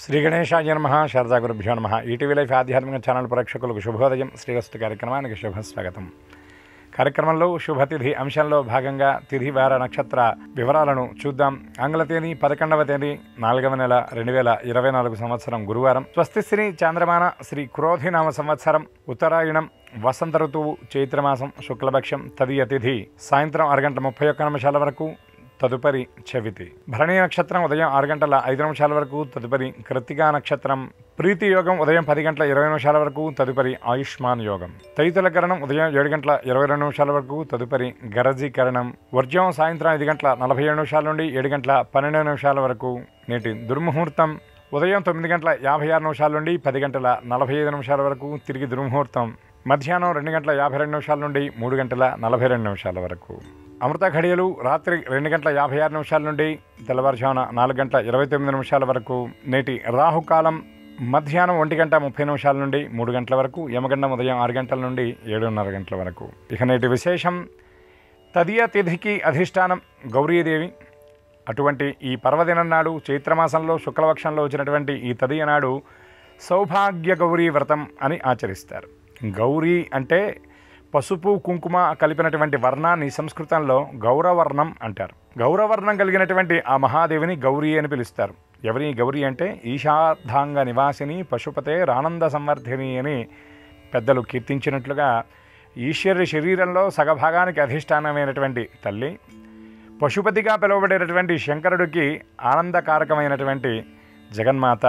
శ్రీ గణేశాయ నమః శారదా గురుభ్యో నమః. ఈటీవీ లైఫ్ ఆధ్యాత్మిక ఛానల్ ప్రేక్షకులకు శుభోదయం. శ్రీరస్తు కార్యక్రమానికి శుభస్వాగతం. కార్యక్రమంలో శుభతిథి అంశంలో భాగంగా తిథి వార నక్షత్ర వివరాలను చూద్దాం. ఆంగ్ల తేదీ 11వ తేదీ 4వ నెల 2024 సంవత్సరం గురువారం. స్వస్తి శ్రీ చాంద్రమాన శ్రీ క్రోధినామ సంవత్సరం ఉత్తరాయణం వసంత ఋతువు చైత్రమాసం శుక్లపక్షం తదియ తిథి సాయంత్రం 6:31 వరకు, తదుపరి చవితి. భరణీ నక్షత్రం ఉదయం 6:05 వరకు, తదుపరి కృత్తికా నక్షత్రం. ప్రీతి యోగం ఉదయం 10:20 వరకు, తదుపరి ఆయుష్మాన్ యోగం. తైతులకరణం ఉదయం 7:22 వరకు, తదుపరి గరజీకరణం. వర్జ్యం సాయంత్రం 5:47 నుండి 7:12 వరకు. నేటి దుర్ముహూర్తం ఉదయం 9:56 నుండి 10:45 వరకు, తిరిగి దుర్ముహూర్తం మధ్యాహ్నం 2:52 నుండి 3:42 వరకు. అమృత ఘడియలు రాత్రి 2:56 నుండి తెల్లవారుజామున 4:29 వరకు. నేటి రాహుకాలం మధ్యాహ్నం 1:30 నుండి 3 గంటల వరకు. యమగండం ఉదయం 6 గంటల నుండి 7:30 వరకు. ఇక నేటి విశేషం తదియ తిథికి అధిష్టానం గౌరీదేవి. అటువంటి ఈ పర్వదినం నాడు చైత్రమాసంలో శుక్లపక్షంలో వచ్చినటువంటి ఈ తదియ నాడు సౌభాగ్య గౌరీ వ్రతం అని ఆచరిస్తారు. గౌరీ అంటే పసుపు కుంకుమ కలిపినటువంటి వర్ణాన్ని సంస్కృతంలో గౌరవర్ణం అంటారు. గౌరవర్ణం కలిగినటువంటి ఆ మహాదేవిని గౌరీ అని పిలుస్తారు. ఎవరి గౌరీ అంటే ఈశార్థాంగ నివాసిని పశుపతే రానంద సంవర్ధిని అని పెద్దలు కీర్తించినట్లుగా ఈశ్వరుడి శరీరంలో సగభాగానికి అధిష్టానమైనటువంటి తల్లి, పశుపతిగా పిలువబడేటటువంటి శంకరుడికి ఆనందకారకమైనటువంటి జగన్మాత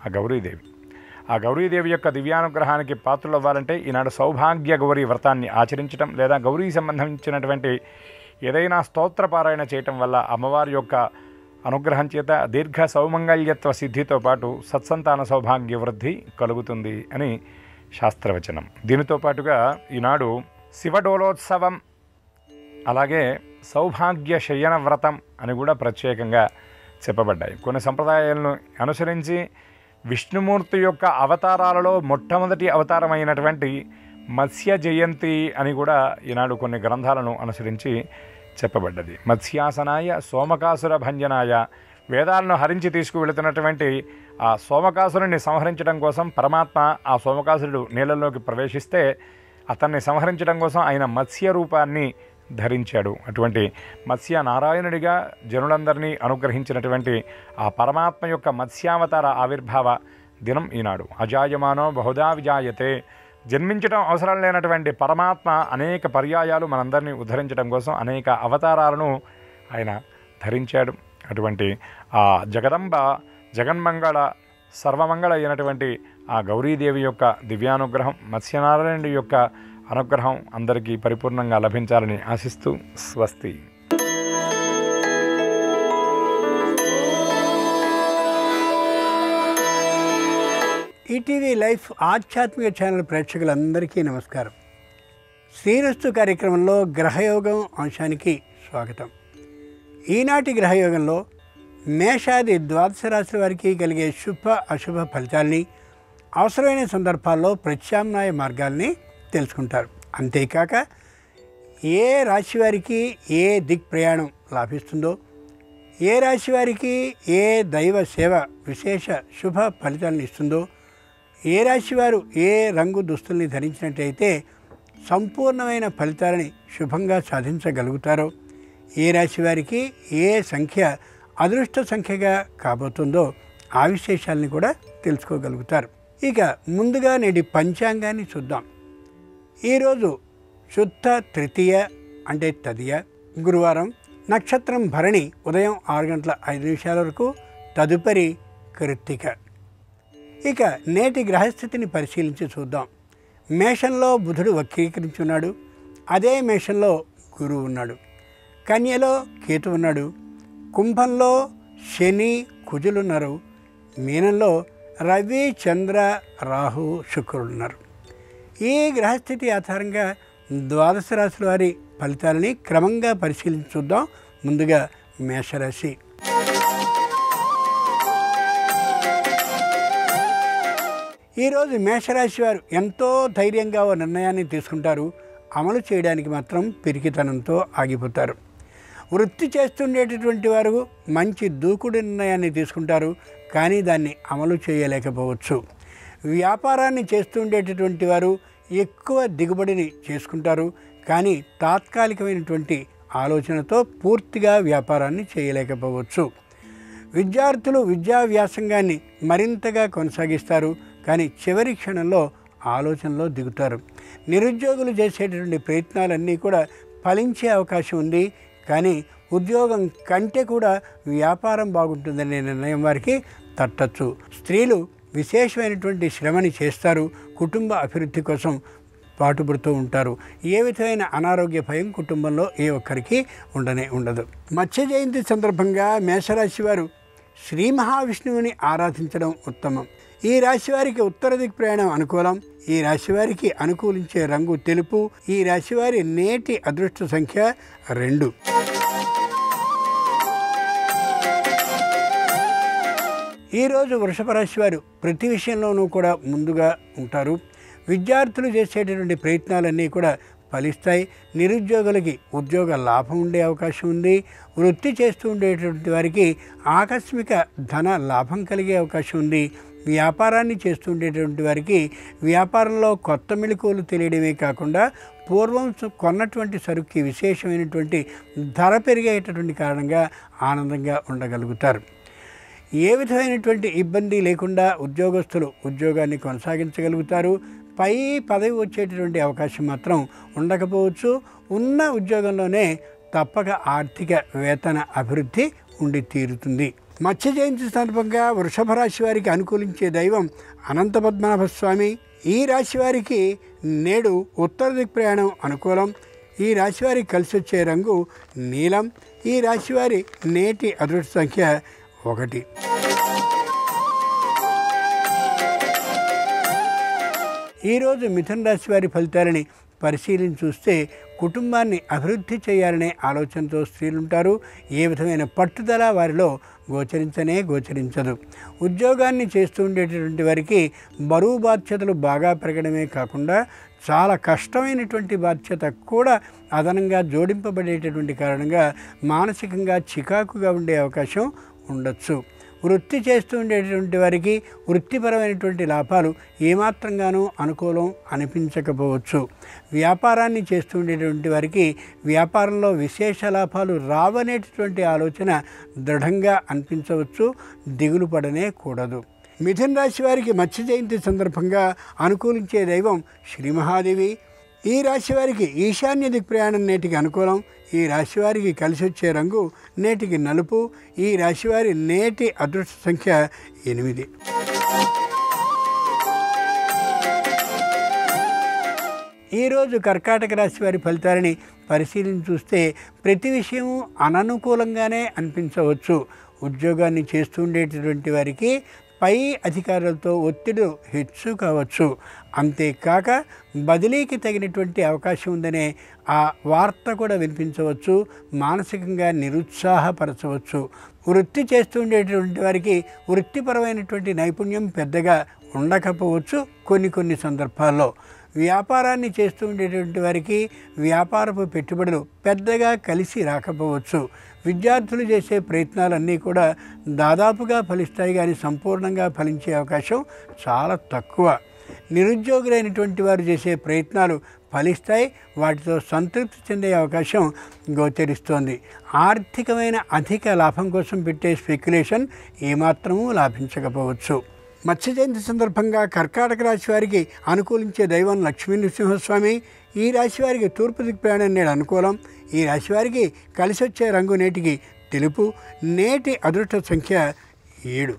ఆ గౌరీదేవి. ఆ గౌరీదేవి యొక్క దివ్యానుగ్రహానికి పాత్రలు అవ్వాలంటే ఈనాడు సౌభాగ్య గౌరీ వ్రతాన్ని ఆచరించడం లేదా గౌరీ సంబంధించినటువంటి ఏదైనా స్తోత్రపారాయణ చేయటం వల్ల అమ్మవారి యొక్క అనుగ్రహం చేత దీర్ఘ సౌమంగళ్యత్వ సిద్ధితో పాటు సత్సంతాన సౌభాగ్య వృద్ధి కలుగుతుంది అని శాస్త్రవచనం. దీనితో పాటుగా ఈనాడు శివడోలోత్సవం, అలాగే సౌభాగ్య శయన వ్రతం అని కూడా ప్రత్యేకంగా చెప్పబడ్డాయి. కొన్ని సంప్రదాయాలను అనుసరించి విష్ణుమూర్తి యొక్క అవతారాలలో మొట్టమొదటి అవతారమైనటువంటి మత్స్య జయంతి అని కూడా ఈనాడు కొన్ని గ్రంథాలను అనుసరించి చెప్పబడ్డది. మత్స్యాసనాయ సోమకాసుర భంజనాయ, వేదాలను హరించి తీసుకువెళుతున్నటువంటి ఆ సోమకాసురుని సంహరించడం కోసం పరమాత్మ ఆ సోమకాసురుడు నీళ్ళల్లోకి ప్రవేశిస్తే అతన్ని సంహరించడం కోసం ఆయన మత్స్య రూపాన్ని ధరించాడు. అటువంటి మత్స్య నారాయణుడిగా జనులందరినీ అనుగ్రహించినటువంటి ఆ పరమాత్మ యొక్క మత్స్యావతార ఆవిర్భావ దినం ఈనాడు. అజాయమానో బహుదా విజాయతే, జన్మించడం అవసరం లేనటువంటి పరమాత్మ అనేక పర్యాయాలు మనందరినీ ఉద్ధరించడం కోసం అనేక అవతారాలను ఆయన ధరించాడు. అటువంటి ఆ జగదంబ జగన్మంగళ సర్వమంగళ అయినటువంటి ఆ గౌరీదేవి యొక్క దివ్యానుగ్రహం, మత్స్యనారాయణుడి యొక్క అనుగ్రహం అందరికీ పరిపూర్ణంగా లభించాలని ఆశిస్తూ స్వస్తి. ఈటీవీ లైఫ్ ఆధ్యాత్మిక ఛానల్ ప్రేక్షకులందరికీ నమస్కారం. శ్రీరస్తు కార్యక్రమంలో గ్రహయోగం అంశానికి స్వాగతం. ఈనాటి గ్రహయోగంలో మేషాది ద్వాదశ రాశుల వారికి కలిగే శుభ అశుభ ఫలితాల్ని, అవసరమైన సందర్భాల్లో ప్రత్యామ్నాయ మార్గాల్ని తెలుసుకుంటారు. అంతేకాక ఏ రాశి వారికి ఏ దిక్ ప్రయాణం లాభిస్తుందో, ఏ రాశి వారికి ఏ దైవ సేవ విశేష శుభ ఫలితాలను ఇస్తుందో, ఏ రాశి వారు ఏ రంగు దుస్తుల్ని ధరించినట్టయితే సంపూర్ణమైన ఫలితాలని శుభంగా సాధించగలుగుతారో, ఏ రాశి వారికి ఏ సంఖ్య అదృష్ట సంఖ్యగా కాబోతుందో ఆ విశేషాలని కూడా తెలుసుకోగలుగుతారు. ఇక ముందుగా నేటి పంచాంగాన్ని చూద్దాం. ఈరోజు శుద్ధ తృతీయ అంటే తదియ, గురువారం. నక్షత్రం భరణి ఉదయం 6:05 వరకు, తదుపరి కృత్తిక. ఇక నేటి గ్రహస్థితిని పరిశీలించి చూద్దాం. మేషంలో బుధుడు వక్రీకరించున్నాడు, అదే మేషంలో గురువు ఉన్నాడు. కన్యలో కేతు ఉన్నాడు, కుంభంలో శని కుజులున్నారు, మీనంలో రవి చంద్ర రాహు శుక్రులు ఉన్నారు. ఈ గ్రహస్థితి ఆధారంగా ద్వాదశ రాశుల వారి ఫలితాలని క్రమంగా పరిశీలించి చూద్దాం. ముందుగా మేషరాశి. ఈరోజు మేషరాశి వారు ఎంతో ధైర్యంగా ఓ నిర్ణయాన్ని తీసుకుంటారు. అమలు చేయడానికి మాత్రం పిరికితనంతో ఆగిపోతారు. వృత్తి చేస్తుండేటటువంటి వారు మంచి దూకుడు నిర్ణయాన్ని తీసుకుంటారు. కానీ దాన్ని అమలు చేయలేకపోవచ్చు. వ్యాపారాన్ని చేస్తుండేటటువంటి వారు ఎక్కువ దిగుబడిని చేసుకుంటారు, కానీ తాత్కాలికమైనటువంటి ఆలోచనతో పూర్తిగా వ్యాపారాన్ని చేయలేకపోవచ్చు. విద్యార్థులు విద్యా వ్యాసంగాన్ని మరింతగా కొనసాగిస్తారు, కానీ చివరి క్షణంలో ఆలోచనలో దిగుతారు. నిరుద్యోగులు చేసేటటువంటి ప్రయత్నాలన్నీ కూడా ఫలించే అవకాశం ఉంది, కానీ ఉద్యోగం కంటే కూడా వ్యాపారం బాగుంటుందనే నిర్ణయం వారికి తట్టచ్చు. స్త్రీలు విశేషమైనటువంటి శ్రమని చేస్తారు, కుటుంబ అభివృద్ధి కోసం పాటుపడుతూ ఉంటారు. ఏ విధమైన అనారోగ్య భయం కుటుంబంలో ఏ ఒక్కరికి ఉండదు. మత్స్య జయంతి సందర్భంగా మేషరాశి వారు శ్రీ మహావిష్ణువుని ఆరాధించడం ఉత్తమం. ఈ రాశి వారికి ఉత్తర దిక్ ప్రయాణం అనుకూలం. ఈ రాశి వారికి అనుకూలించే రంగు తెలుపు. ఈ రాశి వారి నేటి అదృష్ట సంఖ్య 2. ఈరోజు వృషభ రాశి వారు ప్రతి విషయంలోనూ కూడా ముందుగా ఉంటారు. విద్యార్థులు చేసేటటువంటి ప్రయత్నాలన్నీ కూడా ఫలిస్తాయి. నిరుద్యోగులకి ఉద్యోగ లాభం ఉండే అవకాశం ఉంది. వృత్తి చేస్తూ ఉండేటువంటి వారికి ఆకస్మిక ధన లాభం కలిగే అవకాశం ఉంది. వ్యాపారాన్ని చేస్తుండేటువంటి వారికి వ్యాపారంలో కొత్త మెళకువలు తెలియడమే కాకుండా పూర్వం కొన్నటువంటి సరుకుకి విశేషమైనటువంటి ధర పెరిగేటటువంటి కారణంగా ఆనందంగా ఉండగలుగుతారు. ఏ విధమైనటువంటి ఇబ్బంది లేకుండా ఉద్యోగస్తులు ఉద్యోగాన్ని కొనసాగించగలుగుతారు. పై పదవి వచ్చేటటువంటి అవకాశం మాత్రం ఉండకపోవచ్చు. ఉన్న ఉద్యోగంలోనే తప్పక ఆర్థిక వేతన అభివృద్ధి ఉండి తీరుతుంది. మత్స్య జయంతి సందర్భంగా వృషభ రాశి వారికి అనుకూలించే దైవం అనంత పద్మనాభ స్వామి. ఈ రాశి వారికి నేడు ఉత్తర దిక్ ప్రయాణం అనుకూలం. ఈ రాశి వారికి కలిసి వచ్చే రంగు నీలం. ఈ రాశి వారి నేటి అదృష్ట సంఖ్య 1. ఈరోజు మిథున రాశి వారి ఫలితాలని పరిశీలించి చూస్తే కుటుంబాన్ని అభివృద్ధి చేయాలనే ఆలోచనతో స్త్రీలుంటారు. ఏ విధమైన పట్టుదల వారిలో గోచరించదు. ఉద్యోగాన్ని చేస్తూ ఉండేటటువంటి వారికి బరువు బాధ్యతలు బాగా పెరగడమే కాకుండా చాలా కష్టమైనటువంటి బాధ్యత కూడా అదనంగా జోడింపబడేటటువంటి కారణంగా మానసికంగా చికాకుగా ఉండే అవకాశం ఉండొచ్చు. వృత్తి చేస్తూ ఉండేటువంటి వారికి వృత్తిపరమైనటువంటి లాభాలు ఏమాత్రంగానూ అనుకూలం అనిపించకపోవచ్చు. వ్యాపారాన్ని చేస్తూ ఉండేటువంటి వారికి వ్యాపారంలో విశేష లాభాలు రావనేటటువంటి ఆలోచన దృఢంగా అనిపించవచ్చు. దిగులు పడనే కూడదు. మిథున రాశి వారికి మత్స్య జయంతి సందర్భంగా అనుకూలించే దైవం శ్రీ మహాదేవి. ఈ రాశి వారికి ఈశాన్య దిక్ ప్రయాణం నేటికి అనుకూలం. ఈ రాశి వారికి కలిసి వచ్చే రంగు నేటికి నలుపు. ఈ రాశి వారి నేటి అదృష్ట సంఖ్య 8. ఈరోజు కర్కాటక రాశి వారి ఫలితాలని పరిశీలించి చూస్తే ప్రతి విషయము అననుకూలంగానే అనిపించవచ్చు. ఉద్యోగాన్ని చేస్తూ ఉండేటటువంటి వారికి పై అధికారులతో ఒత్తిడి హెచ్చు కావచ్చు. అంతేకాక బదిలీకి తగినటువంటి అవకాశం ఉందనే ఆ వార్త కూడా వినిపించవచ్చు. మానసికంగా నిరుత్సాహపరచవచ్చు. వృత్తి చేస్తూ ఉండేటువంటి వారికి వృత్తిపరమైనటువంటి నైపుణ్యం పెద్దగా ఉండకపోవచ్చు. కొన్ని సందర్భాల్లో వ్యాపారాన్ని చేస్తూ ఉండేటువంటి వారికి వ్యాపారపు పెట్టుబడులు పెద్దగా కలిసి రాకపోవచ్చు. విద్యార్థులు చేసే ప్రయత్నాలన్నీ కూడా దాదాపుగా ఫలిస్తాయి, కానీ సంపూర్ణంగా ఫలించే అవకాశం చాలా తక్కువ. నిరుద్యోగులైనటువంటి వారు చేసే ప్రయత్నాలు ఫలిస్తాయి, వాటితో సంతృప్తి చెందే అవకాశం గోచరిస్తోంది. ఆర్థికమైన అధిక లాభం కోసం పెట్టే స్పెక్యులేషన్ ఏమాత్రమూ లాభించకపోవచ్చు. మత్స్య జయంతి సందర్భంగా కర్కాటక రాశి వారికి అనుకూలించే దైవం లక్ష్మీ నృసింహస్వామి. ఈ రాశి వారికి తూర్పు దిక్ ప్రయాణం నేడు అనుకూలం. ఈ రాశి వారికి కలిసి వచ్చే రంగు నేటికి తెలుపు. నేటి అదృష్ట సంఖ్య 7.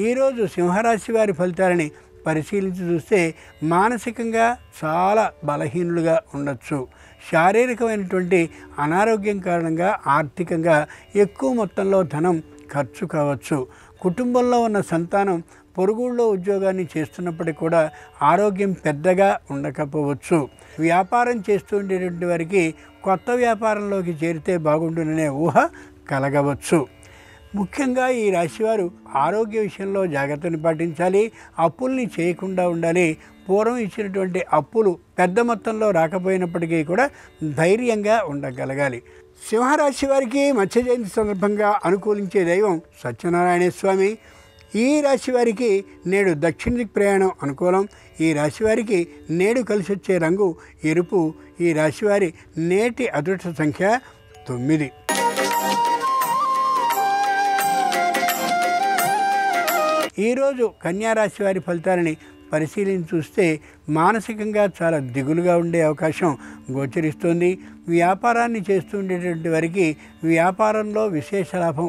ఈరోజు సింహరాశి వారి ఫలితాలని పరిశీలించి చూస్తే మానసికంగా చాలా బలహీనులుగా ఉండొచ్చు. శారీరకమైనటువంటి అనారోగ్యం కారణంగా ఆర్థికంగా ఎక్కువ మొత్తంలో ధనం ఖర్చు కావచ్చు. కుటుంబంలో ఉన్న సంతానం పొరుగుళ్ళో ఉద్యోగాన్ని చేస్తున్నప్పటికీ కూడా ఆరోగ్యం పెద్దగా ఉండకపోవచ్చు. వ్యాపారం చేస్తూ ఉండేటువంటి వారికి కొత్త వ్యాపారంలోకి చేరితే బాగుండుననే ఊహ కలగవచ్చు. ముఖ్యంగా ఈ రాశివారు ఆరోగ్య విషయంలో జాగ్రత్తని పాటించాలి. అప్పుల్ని చేయకుండా ఉండాలి. పూర్వం ఇచ్చినటువంటి అప్పులు పెద్ద మొత్తంలో రాకపోయినప్పటికీ కూడా ధైర్యంగా ఉండగలగాలి. సింహరాశి వారికి మత్స్య జయంతి సందర్భంగా అనుకూలించే దైవం సత్యనారాయణ స్వామి. ఈ రాశి వారికి నేడు దక్షిణ దిక్ ప్రయాణం అనుకూలం. ఈ రాశి వారికి నేడు కలిసి వచ్చే రంగు ఎరుపు. ఈ రాశివారి నేటి అదృష్ట సంఖ్య 9. ఈరోజు కన్యారాశి వారి ఫలితాలని పరిశీలించి చూస్తే మానసికంగా చాలా దిగులుగా ఉండే అవకాశం గోచరిస్తుంది. వ్యాపారాన్ని చేస్తుండేటువంటి వారికి వ్యాపారంలో విశేష లాభం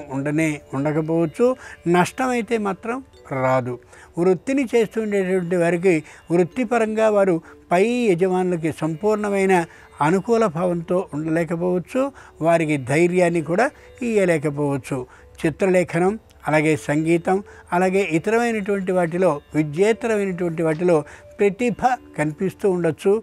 ఉండకపోవచ్చు, నష్టమైతే మాత్రం రాదు. వృత్తిని చేస్తుండేటువంటి వారికి వృత్తిపరంగా వారు పై యజమానులకి సంపూర్ణమైన అనుకూల భావంతో ఉండలేకపోవచ్చు, వారికి ధైర్యాన్ని కూడా ఇయ్యలేకపోవచ్చు. చిత్రలేఖనం, అలాగే సంగీతం, అలాగే ఇతరమైనటువంటి వాటిలో విద్యేతరమైనటువంటి వాటిలో ప్రతిభ కనిపిస్తూ ఉండొచ్చు.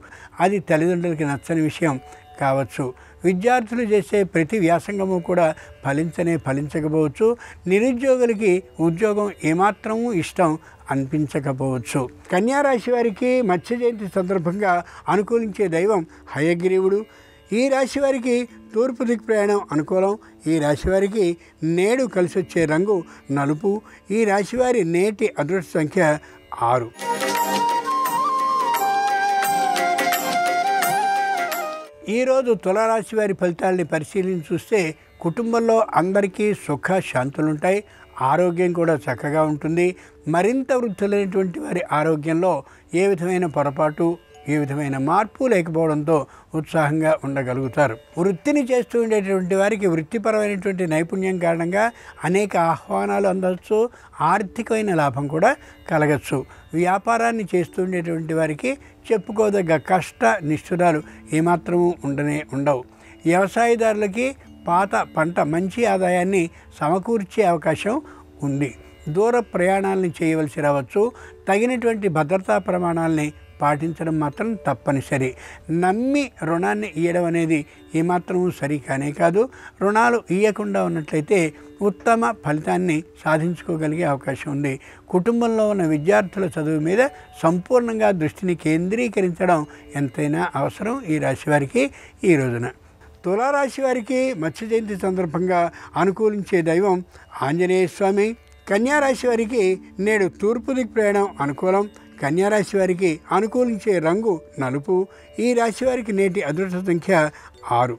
అది తల్లిదండ్రులకి నచ్చని విషయం కావచ్చు. విద్యార్థులు చేసే ప్రతి వ్యాసంగము కూడా ఫలించకపోవచ్చు. నిరుద్యోగులకి ఉద్యోగం ఏమాత్రమూ ఇష్టం అనిపించకపోవచ్చు. కన్యారాశి వారికి మత్స్య జయంతి సందర్భంగా అనుకూలించే దైవం హయగ్రీవుడు. ఈ రాశి వారికి తూర్పు దిక్ ప్రయాణం అనుకూలం. ఈ రాశి వారికి నేడు కలిసి వచ్చే రంగు నలుపు. ఈ రాశివారి నేటి అదృష్ట సంఖ్య 6. ఈరోజు తులారాశి వారి ఫలితాలని పరిశీలించి చూస్తే కుటుంబంలో అందరికీ సుఖ శాంతులుంటాయి. ఆరోగ్యం కూడా చక్కగా ఉంటుంది. మరింత వృద్ధులైనటువంటి వారి ఆరోగ్యంలో ఏ విధమైన పొరపాటు, ఏ విధమైన మార్పు లేకపోవడంతో ఉత్సాహంగా ఉండగలుగుతారు. వృత్తిని చేస్తూ ఉండేటువంటి వారికి వృత్తిపరమైనటువంటి నైపుణ్యం కారణంగా అనేక ఆహ్వానాలు అందవచ్చు, ఆర్థికమైన లాభం కూడా కలగచ్చు. వ్యాపారాన్ని చేస్తూ ఉండేటువంటి వారికి చెప్పుకోదగ్గ కష్ట నిష్ఠురాలు ఏమాత్రము ఉండవు. వ్యవసాయదారులకి పాత పంట మంచి ఆదాయాన్ని సమకూర్చే అవకాశం ఉంది. దూర ప్రయాణాలని చేయవలసి రావచ్చు. తగినటువంటి భద్రతా ప్రమాణాలని పాటించడం మాత్రం తప్పనిసరి. నమ్మి రుణాన్ని ఇవ్వడం అనేది ఏమాత్రము సరికానే కాదు. రుణాలు ఇవ్వకుండా ఉన్నట్లయితే ఉత్తమ ఫలితాన్ని సాధించుకోగలిగే అవకాశం ఉంది. కుటుంబంలో ఉన్న విద్యార్థుల చదువు మీద సంపూర్ణంగా దృష్టిని కేంద్రీకరించడం ఎంతైనా అవసరం ఈ రాశి వారికి ఈ రోజున. తులారాశి వారికి మత్స్య జయంతి సందర్భంగా అనుకూలించే దైవం ఆంజనేయ స్వామి. కన్యారాశి వారికి నేడు తూర్పు దిక్ ప్రయాణం అనుకూలం. కన్యారాశి వారికి అనుకూలించే రంగు నలుపు. ఈ రాశి వారికి నేటి అదృష్ట సంఖ్య 6.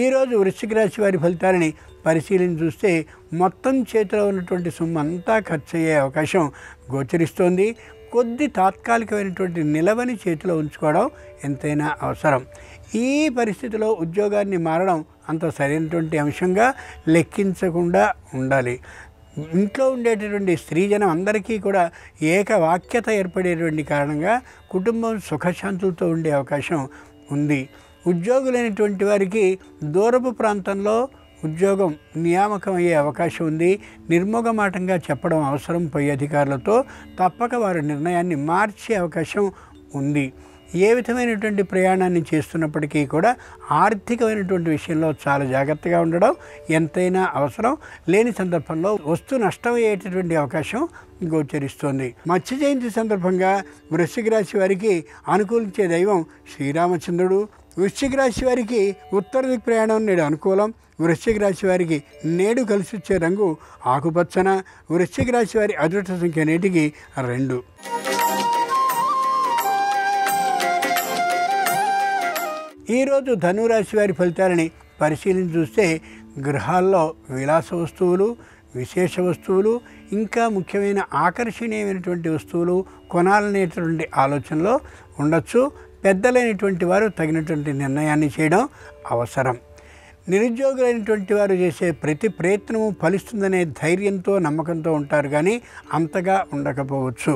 ఈరోజు వృశ్చిక రాశి వారి ఫలితాలని పరిశీలించి చూస్తే మొత్తం చేతిలో ఉన్నటువంటి సొమ్ము అంతా ఖర్చు అయ్యే అవకాశం గోచరిస్తోంది. కొద్ది తాత్కాలికమైనటువంటి నిలవని చేతిలో ఉంచుకోవడం ఎంతైనా అవసరం. ఈ పరిస్థితిలో ఉద్యోగాన్ని మారడం అంత సరైనటువంటి అంశంగా లెక్కించకుండా ఉండాలి. ఇంట్లో ఉండేటటువంటి స్త్రీజనం అందరికీ కూడా ఏకవాక్యత ఏర్పడేటువంటి కారణంగా కుటుంబం సుఖశాంతులతో ఉండే అవకాశం ఉంది. ఉద్యోగులైనటువంటి వారికి దూరపు ప్రాంతంలో ఉద్యోగం నియామకం అయ్యే అవకాశం ఉంది. నిర్మోగమాటంగా చెప్పడం అవసరం పై అధికారులతో. తప్పక వారి నిర్ణయాన్ని మార్చే అవకాశం ఉంది. ఏ విధమైనటువంటి ప్రయాణాన్ని చేస్తున్నప్పటికీ కూడా ఆర్థికమైనటువంటి విషయంలో చాలా జాగ్రత్తగా ఉండడం ఎంతైనా అవసరం. లేని సందర్భంలో వస్తు నష్టమయ్యేటటువంటి అవకాశం గోచరిస్తోంది. మత్స్య జయంతి సందర్భంగా వృశ్చిక రాశి వారికి అనుకూలించే దైవం శ్రీరామచంద్రుడు. వృశ్చిక రాశి వారికి ఉత్తర దిక్ ప్రయాణం నేడు అనుకూలం. వృశ్చిక రాశి వారికి నేడు కలిసి వచ్చే రంగు ఆకుపచ్చన. వృశ్చిక రాశి వారి అదృష్ట సంఖ్య నేటికి 2. ఈరోజు ధనురాశి వారి ఫలితాలని పరిశీలించి చూస్తే గృహాల్లో విలాస వస్తువులు, విశేష వస్తువులు, ఇంకా ముఖ్యమైన ఆకర్షణీయమైనటువంటి వస్తువులు కొనాలనేటువంటి ఆలోచనలో ఉండొచ్చు. పెద్దలైనటువంటి వారు తగినటువంటి నిర్ణయాన్ని చేయడం అవసరం. నిరుద్యోగులైనటువంటి వారు చేసే ప్రతి ప్రయత్నము ఫలిస్తుందనే ధైర్యంతో నమ్మకంతో ఉంటారు, కానీ అంతగా ఉండకపోవచ్చు.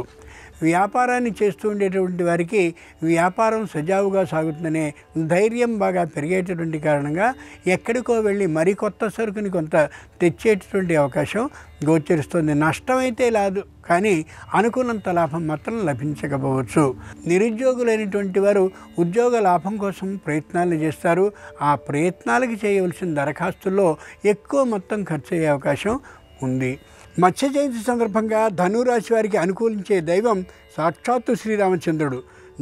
వ్యాపారాన్ని చేస్తూ ఉండేటువంటి వారికి వ్యాపారం సజావుగా సాగుతుందనే ధైర్యం బాగా పెరిగేటటువంటి కారణంగా ఎక్కడికో వెళ్ళి మరికొత్త సరుకుని కొంత తెచ్చేటటువంటి అవకాశం గోచరిస్తుంది. నష్టమైతే లేదు, కానీ అనుకున్నంత లాభం మాత్రం లభించకపోవచ్చు. నిరుద్యోగులైనటువంటి వారు ఉద్యోగ లాభం కోసం ప్రయత్నాలు చేస్తారు. ఆ ప్రయత్నాలకి చేయవలసిన దరఖాస్తుల్లో ఎక్కువ మొత్తం ఖర్చు అయ్యే అవకాశం ఉంది. మత్స్య జయంతి సందర్భంగా ధనురాశి వారికి అనుకూలించే దైవం సాక్షాత్తు శ్రీరామచంద్రుడు.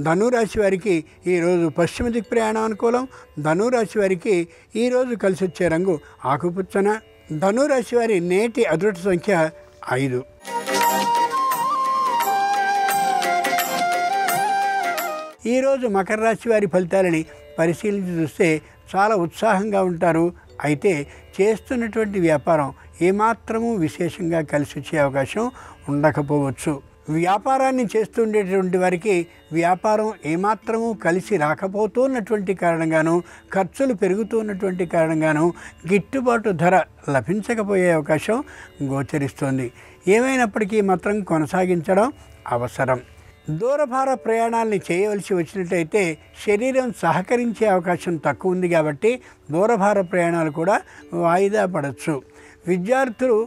ధనురాశి వారికి ఈరోజు పశ్చిమ దిక్కు ప్రయాణం అనుకూలం. ధనురాశి వారికి ఈరోజు కలిసి వచ్చే రంగు ఆకుపుచ్చన. ధనురాశి వారి నేటి అదృష్ట సంఖ్య 5. ఈరోజు మకర రాశి వారి ఫలితాలని పరిశీలించి చూస్తే చాలా ఉత్సాహంగా ఉంటారు. అయితే చేస్తున్నటువంటి వ్యాపారం ఏమాత్రము విశేషంగా కలిసి వచ్చే అవకాశం ఉండకపోవచ్చు. వ్యాపారాన్ని చేస్తుండేటువంటి వారికి వ్యాపారం ఏమాత్రము కలిసి రాకపోతున్నటువంటి కారణంగాను, ఖర్చులు పెరుగుతున్నటువంటి కారణంగాను గిట్టుబాటు ధర లభించకపోయే అవకాశం గోచరిస్తోంది. ఏమైనప్పటికీ మాత్రం కొనసాగించడం అవసరం. దూరభార ప్రయాణాలని చేయవలసి వచ్చినట్లయితే శరీరం సహకరించే అవకాశం తక్కువ ఉంది కాబట్టి దూరభార ప్రయాణాలు కూడా వాయిదా పడవచ్చు. విద్యార్థులు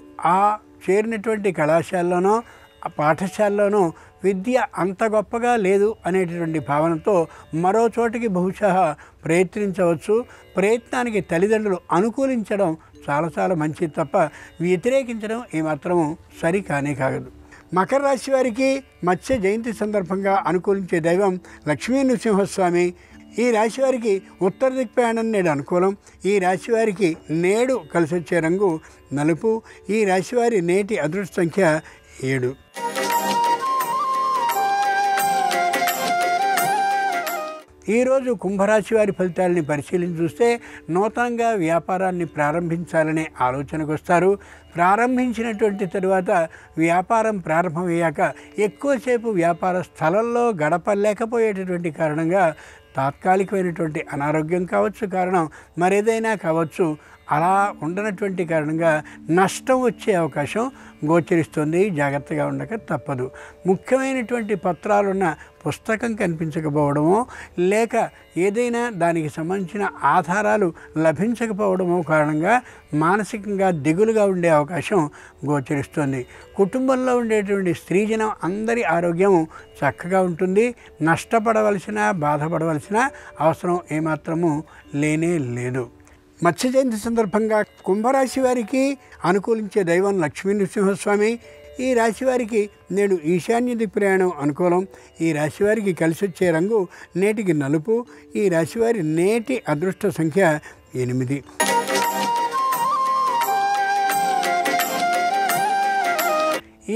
చేరినటువంటి కళాశాలలోనో పాఠశాలలోనూ విద్య అంత గొప్పగా లేదు అనేటటువంటి భావనతో మరో చోటికి బహుశా ప్రయత్నించవచ్చు. ప్రయత్నానికి తల్లిదండ్రులు అనుకూలించడం చాలా మంచిది తప్ప వ్యతిరేకించడం ఏమాత్రం సరి కానే కాదు. మకర రాశి వారికి మత్స్య జయంతి సందర్భంగా అనుకూలించే దైవం లక్ష్మీ నృసింహస్వామి. ఈ రాశి వారికి ఉత్తర దిక్ప్రయాణం నేడు అనుకూలం. ఈ రాశి వారికి నేడు కలిసి వచ్చే రంగు నలుపు. ఈ రాశి వారి నేటి అదృష్ట సంఖ్య 7. ఈరోజు కుంభరాశి వారి ఫలితాలని పరిశీలించి చూస్తే నూతనంగా వ్యాపారాన్ని ప్రారంభించాలనే ఆలోచనకు వస్తారు. ప్రారంభించినటువంటి తరువాత వ్యాపారం ప్రారంభమయ్యాక ఎక్కువసేపు వ్యాపార స్థలంలో గడపలేకపోయేటటువంటి కారణంగా తాత్కాలికమైనటువంటి అనారోగ్యం కావచ్చు, కారణం మరేదైనా కావచ్చు, అలా ఉండనటువంటి కారణంగా నష్టం వచ్చే అవకాశం గోచరిస్తుంది. జాగ్రత్తగా ఉండక తప్పదు. ముఖ్యమైనటువంటి పత్రాలున్న పుస్తకం కనిపించకపోవడమో లేక ఏదైనా దానికి సంబంధించిన ఆధారాలు లభించకపోవడమో కారణంగా మానసికంగా దిగులుగా ఉండే అవకాశం గోచరిస్తుంది. కుటుంబంలో ఉండేటువంటి స్త్రీజనం అందరి ఆరోగ్యం చక్కగా ఉంటుంది. నష్టపడవలసిన బాధపడవలసిన అవసరం ఏమాత్రము లేనే లేదు. మత్స్య జయంతి సందర్భంగా కుంభరాశి వారికి అనుకూలించే దైవం లక్ష్మీ నృసింహస్వామి. ఈ రాశి వారికి నేడు ఈశాన్య దిక్కు ప్రయాణం అనుకూలం. ఈ రాశి వారికి కలిసి వచ్చే రంగు నేటికి నలుపు. ఈ రాశి వారి నేటి అదృష్ట సంఖ్య 8.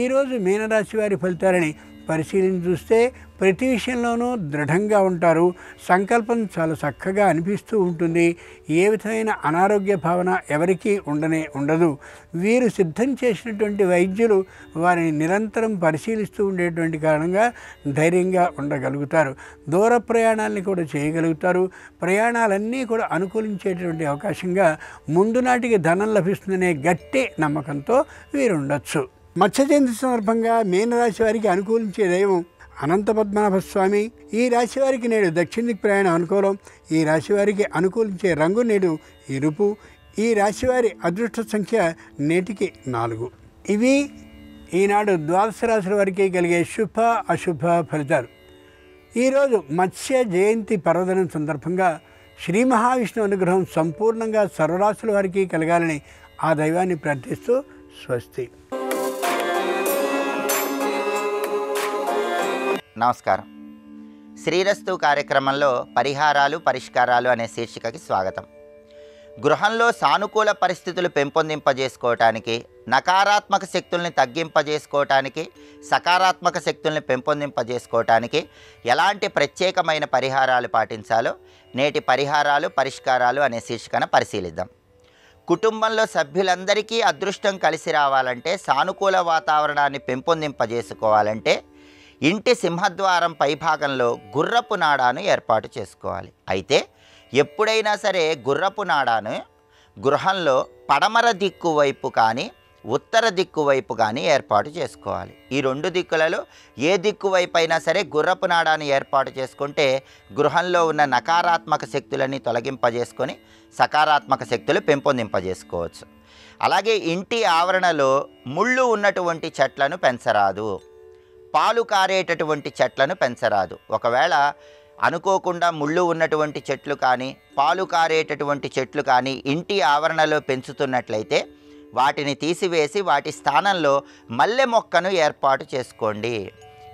ఈరోజు మీనరాశి వారి ఫలితాలని పరిశీలించి చూస్తే ప్రతి విషయంలోనూ దృఢంగా ఉంటారు. సంకల్పం చాలా చక్కగా అనిపిస్తూ ఉంటుంది. ఏ విధమైన అనారోగ్య భావన ఎవరికీ ఉండదు. వీరు సిద్ధం చేసినటువంటి వైద్యులు వారిని నిరంతరం పరిశీలిస్తూ ఉండేటువంటి కారణంగా ధైర్యంగా ఉండగలుగుతారు. దూర ప్రయాణాలని కూడా చేయగలుగుతారు. ప్రయాణాలన్నీ కూడా అనుకూలించేటువంటి అవకాశంగా ముందు నాటికి ధనం లభిస్తుందనే గట్టి నమ్మకంతో వీరు ఉండొచ్చు. మత్స్య జయంతి సందర్భంగా మీనరాశి వారికి అనుకూలించే దైవం అనంత పద్మనాభ స్వామి. ఈ రాశి వారికి నేడు దక్షిణ దిక్కు ప్రయాణం అనుకూలం. ఈ రాశి వారికి అనుకూలించే రంగు నేడు ఎరుపు. ఈ రాశి వారి అదృష్ట సంఖ్య నేటికి 4. ఇవి ఈనాడు ద్వాదశ రాశుల వారికి కలిగే శుభ అశుభ ఫలితాలు. ఈరోజు మత్స్య జయంతి పర్వదినం సందర్భంగా శ్రీ మహావిష్ణు అనుగ్రహం సంపూర్ణంగా సర్వరాశుల వారికి కలగాలని ఆ దైవాన్ని ప్రార్థిస్తూ స్వస్తి. నమస్కారం. శ్రీరస్తు కార్యక్రమంలో పరిహారాలు పరిష్కారాలు అనే శీర్షికకి స్వాగతం. గృహంలో సానుకూల పరిస్థితులు పెంపొందింపజేసుకోవటానికి, నకారాత్మక శక్తుల్ని తగ్గింపజేసుకోవటానికి, సకారాత్మక శక్తుల్ని పెంపొందింపజేసుకోవటానికి ఎలాంటి ప్రత్యేకమైన పరిహారాలు పాటించాలో నేటి పరిహారాలు పరిష్కారాలు అనే శీర్షికను పరిశీలిద్దాం. కుటుంబంలో సభ్యులందరికీ అదృష్టం కలిసి రావాలంటే, సానుకూల వాతావరణాన్ని పెంపొందింపజేసుకోవాలంటే ఇంటి సింహద్వారం పైభాగంలో గుర్రపు నాడాను ఏర్పాటు చేసుకోవాలి. అయితే ఎప్పుడైనా సరే గుర్రపు నాడాను గృహంలో పడమర దిక్కు వైపు కానీ ఉత్తర దిక్కు వైపు కానీ ఏర్పాటు చేసుకోవాలి. ఈ 2 దిక్కులలో ఏ దిక్కు వైపు అయినా సరే గుర్రపు నాడాను ఏర్పాటు చేసుకుంటే గృహంలో ఉన్న నకారాత్మక శక్తులని తొలగింపజేసుకొని సకారాత్మక శక్తులు పెంపొందింపజేసుకోవచ్చు. అలాగే ఇంటి ఆవరణలో ముళ్ళు ఉన్నటువంటి చెట్లను పెంచరాదు. పాలు కారేటటువంటి చెట్లను పెంచరాదు. ఒకవేళ అనుకోకుండా ముళ్ళు ఉన్నటువంటి చెట్లు కానీ పాలు కారేటటువంటి చెట్లు కానీ ఇంటి ఆవరణలో పెంచుతున్నట్లయితే వాటిని తీసివేసి వాటి స్థానంలో మల్లె మొక్కను ఏర్పాటు చేసుకోండి.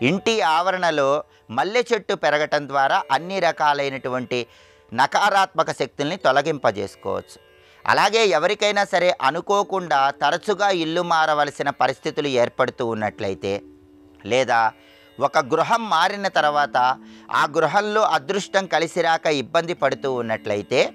ఇంటి ఆవరణలో మల్లె చెట్టు పెరగటం ద్వారా అన్ని రకాలైనటువంటి నకారాత్మక శక్తుల్ని తొలగింపజేసుకోవచ్చు. అలాగే ఎవరికైనా సరే అనుకోకుండా తరచుగా ఇల్లు మారవలసిన పరిస్థితులు ఏర్పడుతూ ఉన్నట్లయితే, లేదా ఒక గృహం మారిన తర్వాత ఆ గృహంలో అదృష్టం కలిసిరాక ఇబ్బంది పడుతూ ఉన్నట్లయితే,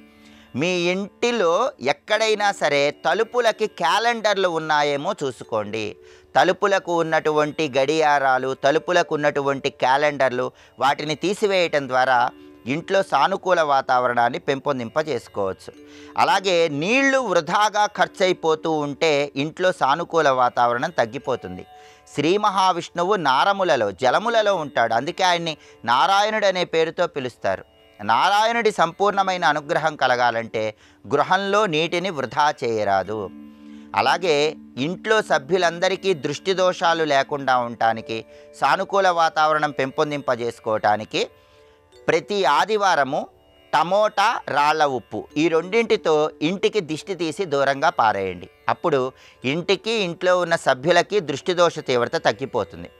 మీ ఇంటిలో ఎక్కడైనా సరే తలుపులకి క్యాలెండర్లు ఉన్నాయేమో చూసుకోండి. తలుపులకు ఉన్నటువంటి గడియారాలు, తలుపులకు ఉన్నటువంటి క్యాలెండర్లు, వాటిని తీసివేయటం ద్వారా ఇంట్లో సానుకూల వాతావరణాన్ని పెంపొందింపజేసుకోవచ్చు. అలాగే నీళ్లు వృధాగా ఖర్చు అయిపోతూ ఉంటే ఇంట్లో సానుకూల వాతావరణం తగ్గిపోతుంది. శ్రీ మహావిష్ణువు నారములలో, జలములలో ఉంటాడు. అందుకే ఆయన్ని నారాయణుడు అనే పేరుతో పిలుస్తారు. నారాయణుడి సంపూర్ణమైన అనుగ్రహం కలగాలంటే గృహంలో నీటిని వృధా చేయరాదు. అలాగే ఇంట్లో సభ్యులందరికీ దృష్టి దోషాలు లేకుండా ఉండటానికి, సానుకూల వాతావరణం పెంపొందింపజేసుకోవటానికి ప్రతి ఆదివారము టమోటా, రాళ్ల ఉప్పు ఈ రెండింటితో ఇంటికి దిష్టి తీసి దూరంగా పారేయండి. అప్పుడు ఇంటికి, ఇంట్లో ఉన్న సభ్యులకి దృష్టి దోష తీవ్రత తగ్గిపోతుంది.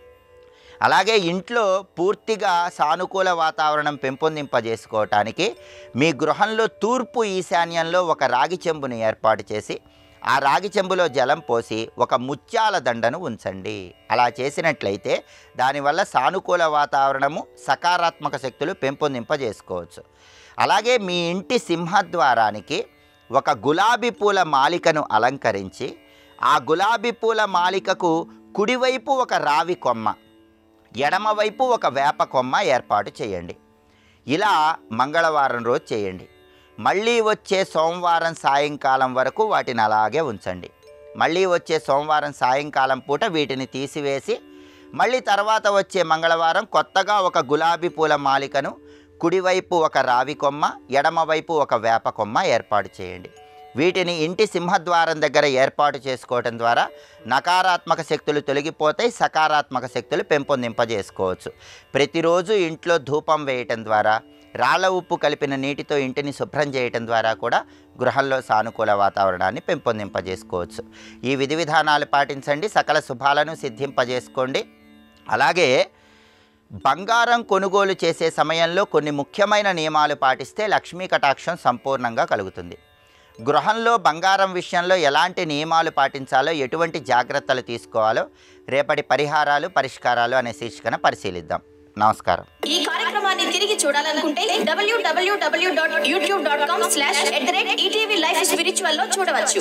అలాగే ఇంట్లో పూర్తిగా సానుకూల వాతావరణం పెంపొందింపజేసుకోవటానికి మీ గృహంలో తూర్పు ఈశాన్యంలో ఒక రాగి చెంబుని ఏర్పాటు చేసి, ఆ రాగి చెంబులో జలం పోసి ఒక ముత్యాల దండను ఉంచండి. అలా చేసినట్లయితే దానివల్ల సానుకూల వాతావరణము, సకారాత్మక శక్తులు పెంపొందింపజేసుకోవచ్చు. అలాగే మీ ఇంటి సింహద్వారానికి ఒక గులాబీ పూల మాలికను అలంకరించి, ఆ గులాబీ పూల మాలికకు కుడివైపు ఒక రావి కొమ్మ, ఎడమవైపు ఒక వేప కొమ్మ ఏర్పాటు చేయండి. ఇలా మంగళవారం రోజు చేయండి. మళ్ళీ వచ్చే సోమవారం సాయంకాలం వరకు వాటిని అలాగే ఉంచండి. మళ్ళీ వచ్చే సోమవారం సాయంకాలం పూట వీటిని తీసివేసి, మళ్ళీ తర్వాత వచ్చే మంగళవారం కొత్తగా ఒక గులాబీ పూల మాలికను, కుడివైపు ఒక రావి కొమ్మ, ఎడమవైపు ఒక వేప కొమ్మ ఏర్పాటు చేయండి. వీటిని ఇంటి సింహద్వారం దగ్గర ఏర్పాటు చేసుకోవటం ద్వారా నకారాత్మక శక్తులు తొలగిపోతాయి, సకారాత్మక శక్తులు పెంపొందింపజేసుకోవచ్చు. ప్రతిరోజు ఇంట్లో ధూపం వేయటం ద్వారా, రాళ్ల ఉప్పు కలిపిన నీటితో ఇంటిని శుభ్రం చేయటం ద్వారా కూడా గృహంలో సానుకూల వాతావరణాన్ని పెంపొందింపజేసుకోవచ్చు. ఈ విధి విధానాలు పాటించండి, సకల శుభాలను సిద్ధింపజేసుకోండి. అలాగే బంగారం కొనుగోలు చేసే సమయంలో కొన్ని ముఖ్యమైన నియమాలు పాటిస్తే లక్ష్మీ కటాక్షం సంపూర్ణంగా కలుగుతుంది. గృహంలో బంగారం విషయంలో ఎలాంటి నియమాలు పాటించాలో, ఎటువంటి జాగ్రత్తలు తీసుకోవాలో రేపటి పరిహారాలు, పరిష్కారాలు అనే శీర్షికన పరిశీలిద్దాం. నమస్కారం. ఈ కార్యక్రమాన్ని తిరిగి చూడాలనుకుంటే www.youtube.com/ETV Life Spiritual లో చూడవచ్చు.